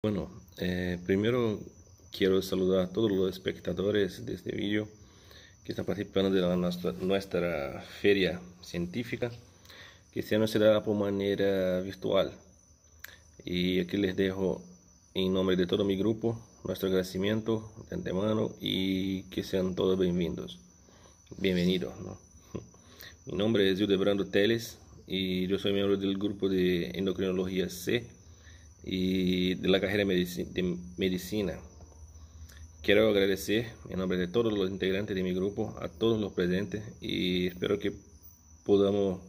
Bueno, primero quiero saludar a todos los espectadores de este vídeo que están participando de nuestra feria científica, que se nos será por manera virtual. Y aquí les dejo en nombre de todo mi grupo nuestro agradecimiento de antemano y que sean todos bienvenidos, ¿no? Mi nombre es Hildebrando Teles y yo soy miembro del grupo de endocrinología C y de la carrera de medicina. Quiero agradecer en nombre de todos los integrantes de mi grupo, a todos los presentes, y espero que podamos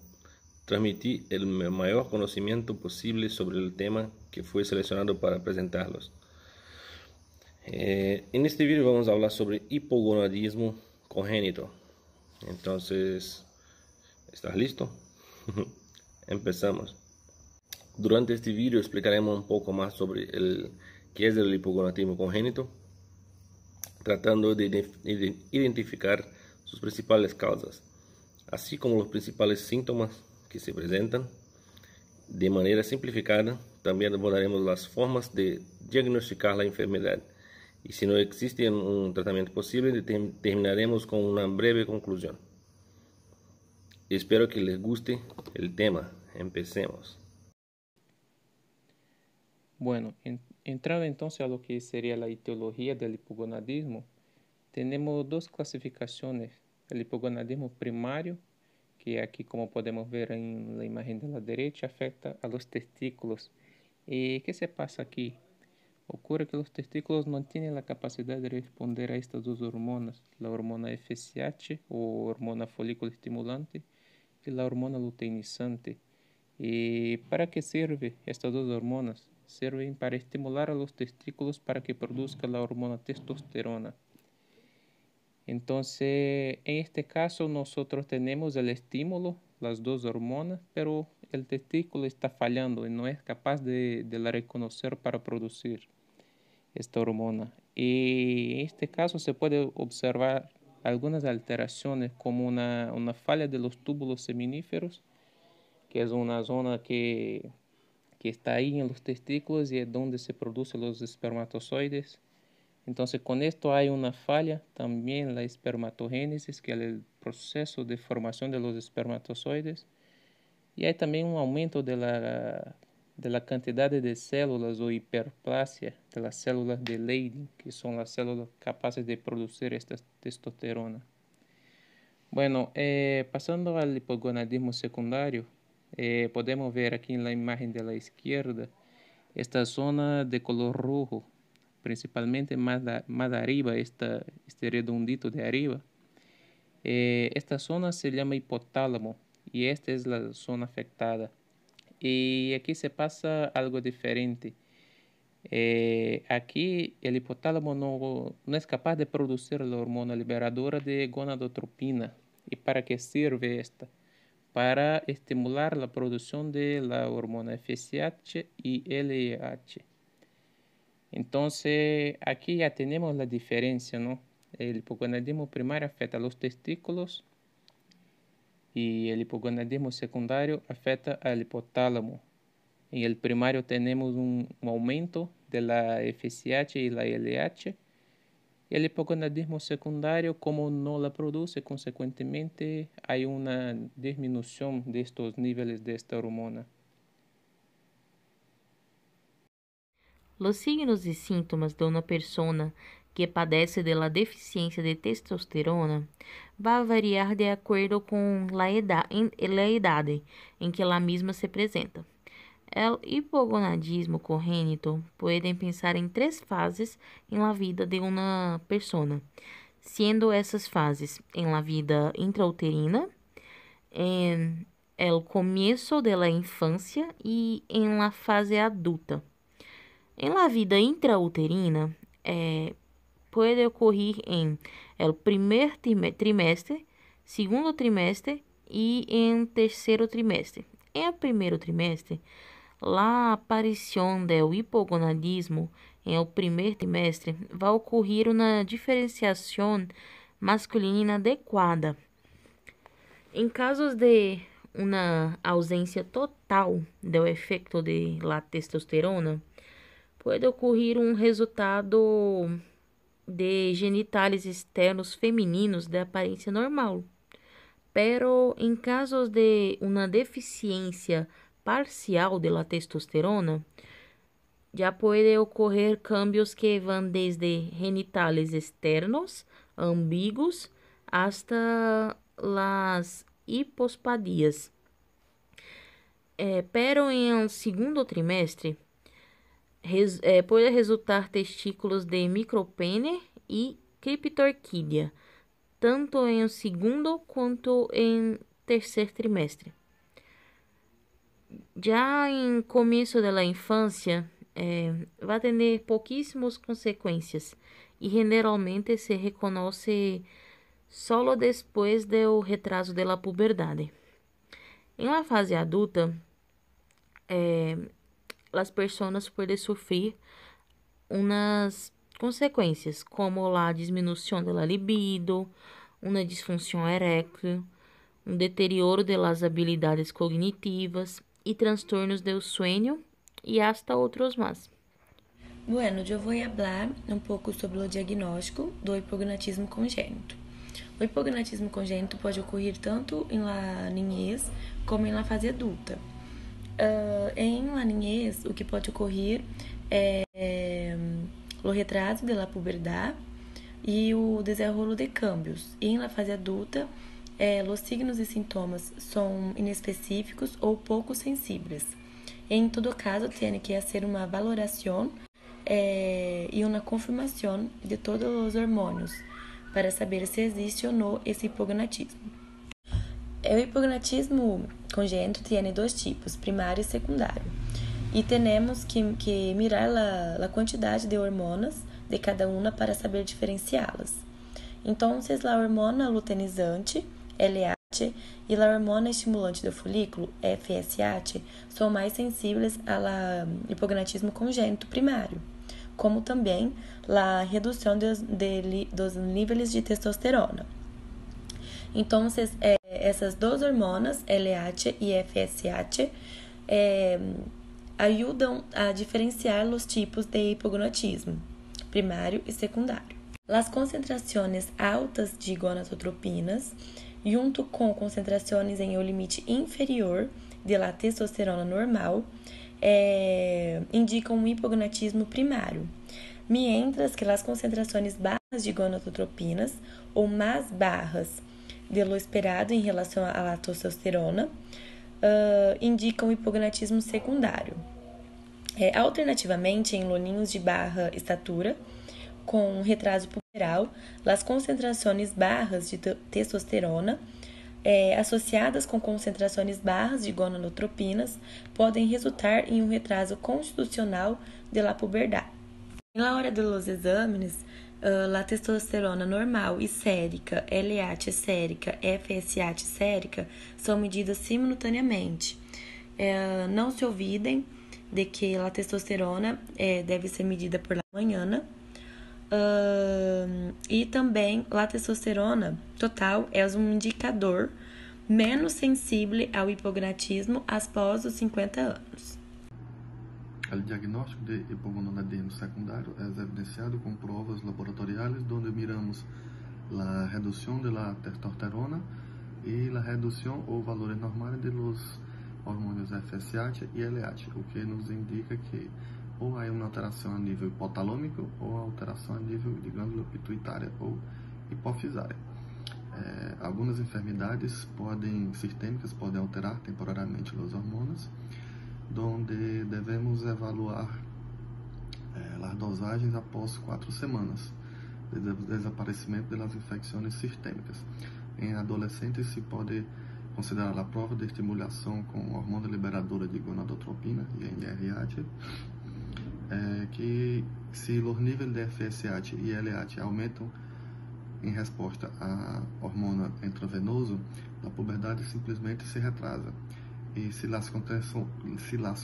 transmitir el mayor conocimiento posible sobre el tema que fue seleccionado para presentarlos. En este video vamos a hablar sobre hipogonadismo congénito. Entonces, ¿estás listo? Empezamos. Durante este video explicaremos un poco más sobre qué es el hipogonadismo congénito, tratando de identificar sus principales causas, así como los principales síntomas que se presentan. De manera simplificada, también abordaremos las formas de diagnosticar la enfermedad y si no existe un tratamiento posible, terminaremos con una breve conclusión. Espero que les guste el tema. Empecemos. Bueno, entrando entonces a lo que sería la etiología del hipogonadismo, tenemos dos clasificaciones: el hipogonadismo primario, que aquí, como podemos ver en la imagen de la derecha, afecta a los testículos. ¿Y qué se pasa aquí? Ocurre que los testículos no tienen la capacidad de responder a estas dos hormonas, la hormona FSH o hormona folículo estimulante y la hormona luteinizante. ¿Y para qué sirven estas dos hormonas? Sirven para estimular a los testículos para que produzca la hormona testosterona. Entonces, en este caso, nosotros tenemos el estímulo, las dos hormonas, pero el testículo está fallando y no es capaz de la reconocer para producir esta hormona. Y en este caso se puede observar algunas alteraciones como una falla de los túbulos seminíferos, que es una zona que está ahí en los testículos y es donde se producen los espermatozoides. Entonces, con esto hay una falla también en la espermatogénesis, que es el proceso de formación de los espermatozoides. Y hay también un aumento de la cantidad de células o hiperplasia de las células de Leydig, que son las células capaces de producir esta testosterona. Bueno, pasando al hipogonadismo secundario, podemos ver aquí en la imagen de la izquierda esta zona de color rojo, principalmente más arriba, este redondito de arriba. Esta zona se llama hipotálamo y esta es la zona afectada. Y aquí se pasa algo diferente. Aquí el hipotálamo no es capaz de producir la hormona liberadora de gonadotropina. ¿Y para qué sirve esta? Para estimular la producción de la hormona FSH y LH. Entonces, aquí ya tenemos la diferencia, ¿no? El hipogonadismo primario afecta a los testículos y el hipogonadismo secundario afecta al hipotálamo. En el primario tenemos un aumento de la FSH y la LH. El hipogonadismo secundario, como no la produce, consecuentemente hay una disminución de estos niveles de esta hormona. Los signos y síntomas de una persona que padece de la deficiencia de testosterona va a variar de acuerdo con la edad en que la misma se presenta. El hipogonadismo congénito pueden pensar en tres fases en la vida de una persona, siendo esas fases en la vida intrauterina, en el comienzo de la infancia y en la fase adulta. En la vida intrauterina, puede ocurrir en el primer trimestre, segundo trimestre y en tercero trimestre. En el primer trimestre, la aparición del hipogonadismo en el primer trimestre va a ocurrir una diferenciación masculina inadecuada. En casos de una ausencia total del efecto de la testosterona, pode ocorrer um resultado de genitales externos femininos de aparência normal. Pero em casos de uma deficiência parcial de la testosterona, já pode ocorrer cambios que vão desde genitales externos, ambíguos, hasta las hipospadias. Pero em um segundo trimestre, pode resultar testículos de micropene e criptorquídea, tanto em um segundo quanto em terceiro trimestre. Já em começo da infância, vai ter pouquíssimas consequências e generalmente se reconhece solo depois do retraso da puberdade. Em la fase adulta, as pessoas podem sofrer umas consequências, como a diminuição da libido, uma disfunção erétil, um deterioro das habilidades cognitivas e transtornos do sueño e hasta outros mais. Bueno, eu vou falar um pouco sobre o diagnóstico do hipognatismo congênito. O hipognatismo congênito pode ocorrer tanto em la niñez como em la fase adulta. Em la niñez, o que pode ocorrer é o retraso da puberdade e o desenrolo de cambios. E em la fase adulta, os signos e sintomas são inespecíficos ou pouco sensíveis. Em todo caso, tem que ser uma valoração e uma confirmação de todos os hormônios para saber se existe ou não esse hipognatismo. O hipognatismo congênito tem dois tipos, primário e secundário. E temos que mirar a quantidade de hormonas de cada uma para saber diferenciá-las. Então, a hormona luteinizante, LH, e a hormona estimulante do folículo, FSH, são mais sensíveis ao hipognatismo congênito primário, como também a redução dos níveis de testosterona. Então, essas duas hormonas, LH e FSH, ajudam a diferenciar os tipos de hipognatismo, primário e secundário. As concentrações altas de gonadotropinas, junto com concentrações em o limite inferior de la testosterona normal, indicam um hipognatismo primário, mientras que as concentrações baixas de gonadotropinas ou mais baixas de lo esperado em relação à testosterona indicam hipognatismo secundário. Alternativamente, em loninhos de baixa estatura, com retraso puberal, as concentrações baixas de testosterona associadas com concentrações baixas de gonadotropinas podem resultar em um retraso constitucional de la puberdade. Na hora dos exames, a testosterona normal e sérica, LH sérica, FSH sérica, são medidas simultaneamente. Não se olvidem de que a testosterona deve ser medida por la manhã, e também a testosterona total é um indicador menos sensível ao hipognatismo após os 50 anos. O diagnóstico de hipogonadismo secundário é evidenciado com provas laboratoriais onde miramos a redução da testosterona e a redução ou valores normais dos hormônios FSH e LH, o que nos indica que ou há uma alteração a nível hipotalâmico ou alteração a nível de glândula pituitária ou hipofisária. Algumas enfermidades sistêmicas podem alterar temporariamente os hormônios, onde devemos evaluar as dosagens após 4 semanas de desaparecimento das infecções sistêmicas. Em adolescentes se pode considerar a prova de estimulação com hormônio liberadora de gonadotropina, GnRH, que se os níveis de FSH e LH aumentam em resposta à hormona intravenoso, a puberdade simplesmente se retrasa. E se as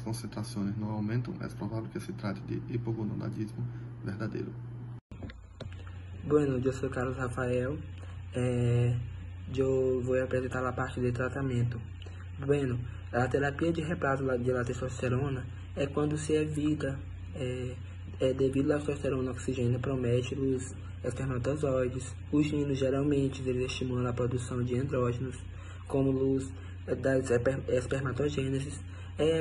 concentrações não aumentam, é provável que se trate de hipogonadismo verdadeiro. Bueno, eu sou Carlos Rafael. Eu vou apresentar a parte de tratamento. Bueno, a terapia de reemplazo de la testosterona é quando se evita devido à testosterona, o oxigênio promete os espermatozoides. Os ginos, geralmente, eles estimulam a produção de andrógenos, como luz das espermatogênesis.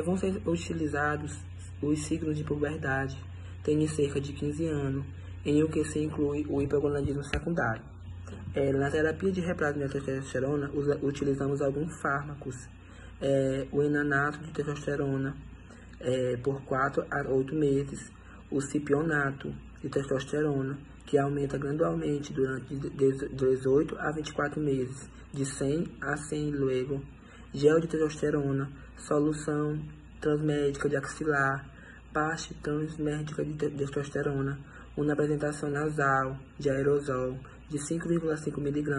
Vão ser utilizados os ciclos de puberdade, têm cerca de 15 anos, em o que se inclui o hipogonadismo secundário. Na terapia de replacement da testosterona, utilizamos alguns fármacos, o enanato de testosterona por 4 a 8 meses, o cipionato de testosterona, que aumenta gradualmente durante 18 a 24 meses, de 100 a 100 luego, gel de testosterona, solução transmédica de axilar, pasta transmédica de testosterona, uma apresentação nasal de aerosol de 5,5 mg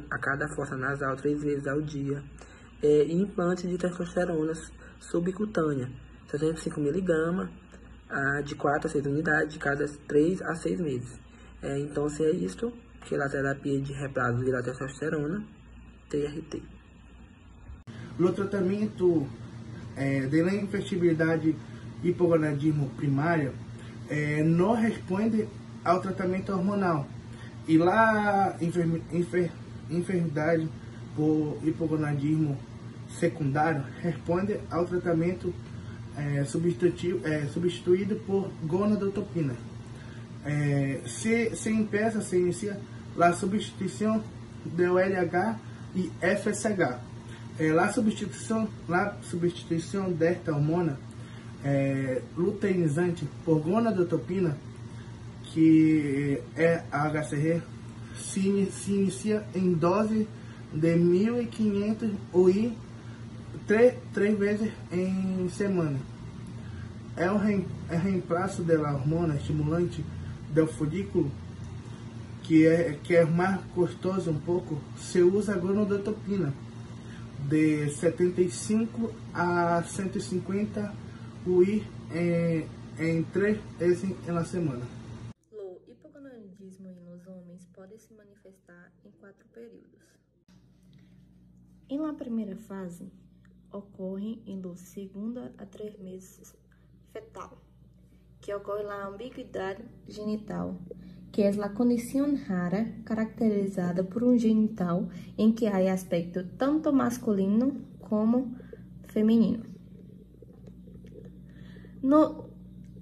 a cada fossa nasal 3 vezes ao dia, e implante de testosterona subcutânea, 75 mg de 4 a 6 unidades de cada 3 a 6 meses. Então, se é isto, que é a terapia de reemplazo de testosterona, TRT. O tratamento da infertilidade e hipogonadismo primário não responde ao tratamento hormonal. E lá, enfermidade por hipogonadismo secundário responde ao tratamento substituído por gonadotropina. Se inicia a substituição do LH e FSH. A substituição desta hormona luteinizante por gonadotropina, que é a HCG, se inicia em dose de 1.500 UI 3 vezes em semana. É o reemplaço da hormona estimulante do folículo, que é mais custoso um pouco. Se usa a gonadotropina de 75 a 150 UI em 3 vezes na semana. O hipogonadismo nos homens pode se manifestar em 4 períodos. Em la primeira fase, ocorre em dos 2 a 3 meses fetal, que ocorre na ambiguidade genital, que é a condição rara caracterizada por um genital em que há aspecto tanto masculino como feminino.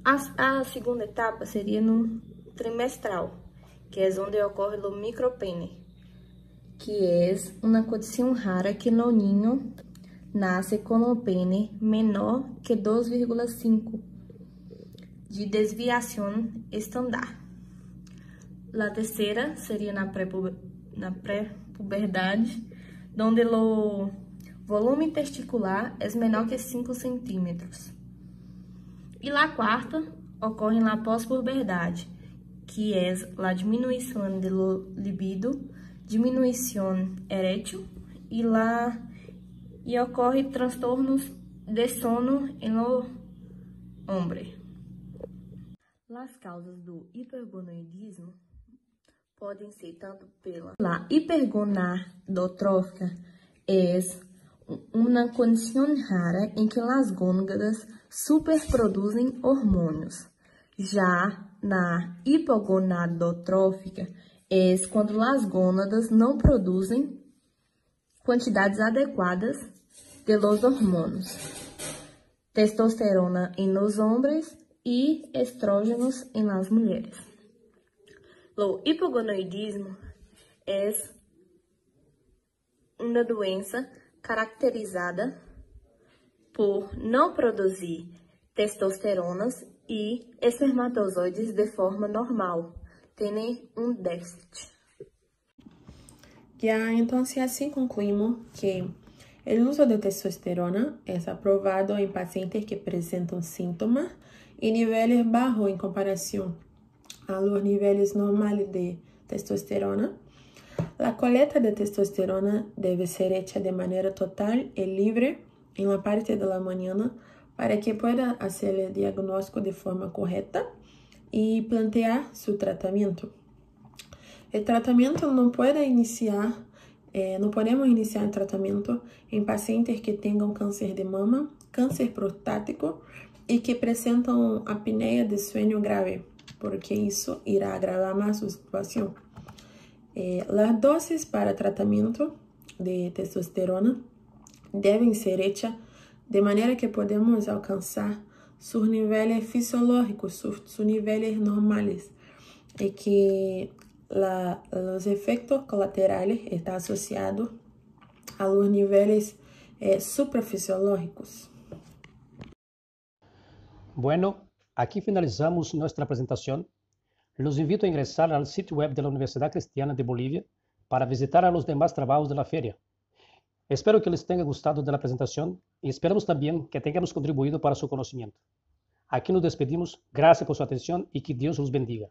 A segunda etapa seria no trimestral, que é onde ocorre o micropene, que é uma condição rara que no niño nasce com o pene menor que 2,5 de desviação estándar. A terceira seria na pré-puberdade, onde o volume testicular é menor que 5 centímetros. E a quarta ocorre na pós-puberdade, que é a diminuição do libido, diminuição erétil e ocorre transtornos de sono no homem. As causas do hipergonoidismo podem ser tanto pela hipergonadotrófica, é uma condição rara em que as gônadas superproduzem hormônios. Já na hipogonadotrófica, é quando as gônadas não produzem quantidades adequadas de los hormônios. Testosterona em los homens e estrógenos em las mulheres. O hipogonoidismo é uma doença caracterizada por não produzir testosteronas e espermatozoides de forma normal, tem um déficit. Ya, entonces así concluimos que el uso de testosterona es aprobado en pacientes que presentan síntomas y niveles bajos en comparación a los niveles normales de testosterona. La colecta de testosterona debe ser hecha de manera total y libre en la parte de la mañana para que pueda hacer el diagnóstico de forma correcta y plantear su tratamiento. El tratamiento no podemos iniciar el tratamiento en pacientes que tengan cáncer de mama, cáncer prostático y que presentan apnea de sueño grave, porque eso irá a agravar más su situación. Las dosis para tratamiento de testosterona deben ser hechas de manera que podemos alcanzar sus niveles fisiológicos, sus niveles normales, y que los efectos colaterales están asociados a los niveles suprafisiológicos. Bueno, aquí finalizamos nuestra presentación. Los invito a ingresar al sitio web de la Universidad Cristiana de Bolivia para visitar a los demás trabajos de la feria. Espero que les tenga gustado de la presentación y esperamos también que tengamos contribuido para su conocimiento. Aquí nos despedimos. Gracias por su atención y que Dios los bendiga.